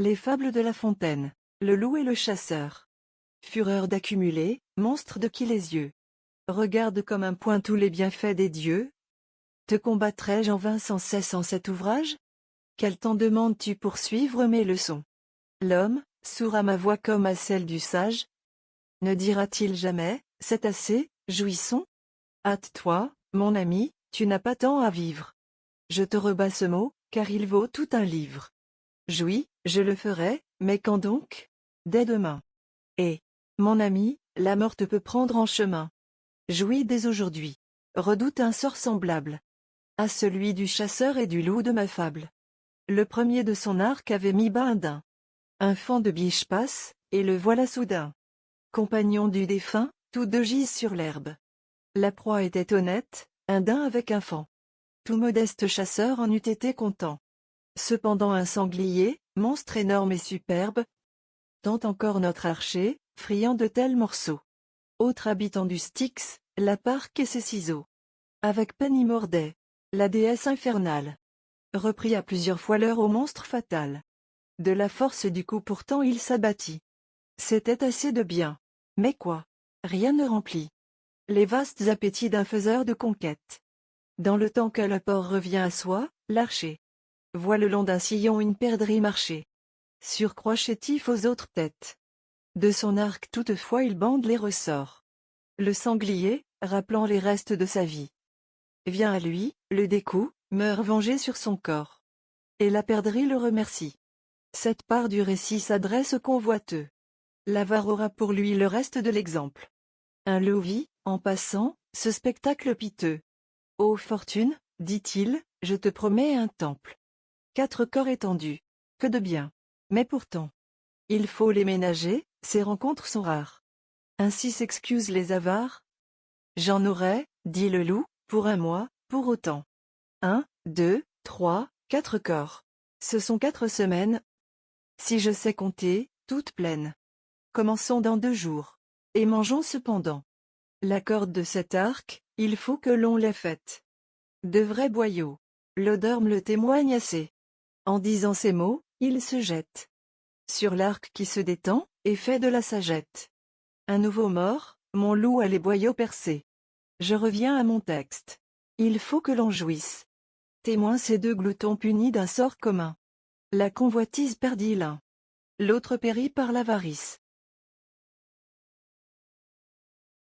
Les fables de La Fontaine. Le loup et le chasseur. Fureur d'accumuler, monstre de qui les yeux. Regarde comme un point tous les bienfaits des dieux. Te combattrai-je en vain sans cesse en cet ouvrage? Quel temps demandes-tu pour suivre mes leçons? L'homme, sourd à ma voix comme à celle du sage, ne dira-t-il jamais, c'est assez, jouissons? Hâte-toi, mon ami, tu n'as pas tant à vivre. Je te rebats ce mot, car il vaut tout un livre. Jouis, je le ferai, mais quand donc? Dès demain. Et, mon ami, la mort te peut prendre en chemin. Jouis dès aujourd'hui. Redoute un sort semblable à celui du chasseur et du loup de ma fable. Le premier de son arc avait mis bas un daim. Un faon de biche passe, et le voilà soudain. Compagnon du défunt, tous deux gisent sur l'herbe. La proie était honnête, un daim avec un faon. Tout modeste chasseur en eût été content. Cependant un sanglier, monstre énorme et superbe, tente encore notre archer, friand de tels morceaux. Autre habitant du Styx, la parque et ses ciseaux. Avec peine y mordait. La déesse infernale reprit à plusieurs fois l'heure au monstre fatal. De la force du coup pourtant il s'abattit. C'était assez de bien. Mais quoi? Rien ne remplit les vastes appétits d'un faiseur de conquête. Dans le temps que le porc revient à soi, l'archer voit le long d'un sillon une perdrix marcher. Surcroît chétif aux autres têtes. De son arc toutefois il bande les ressorts. Le sanglier, rappelant les restes de sa vie, vient à lui, le découd, meurt vengé sur son corps. Et la perdrix le remercie. Cette part du récit s'adresse au convoiteux. L'avare aura pour lui le reste de l'exemple. Un loup vit, en passant, ce spectacle piteux. Ô fortune, dit-il, je te promets un temple. 4 corps étendus. Que de bien. Mais pourtant, il faut les ménager, ces rencontres sont rares. Ainsi s'excusent les avares. J'en aurai, dit le loup, pour un mois, pour autant. 1, 2, 3, 4 corps. Ce sont 4 semaines. Si je sais compter, toutes pleines. Commençons dans 2 jours. Et mangeons cependant. La corde de cet arc, il faut que l'on l'ait faite. De vrais boyaux. L'odeur me le témoigne assez. En disant ces mots, il se jette sur l'arc qui se détend, et fait de la sagette. Un nouveau mort, mon loup a les boyaux percés. Je reviens à mon texte. Il faut que l'on jouisse. Témoin ces 2 gloutons punis d'un sort commun. La convoitise perdit l'un. L'autre périt par l'avarice.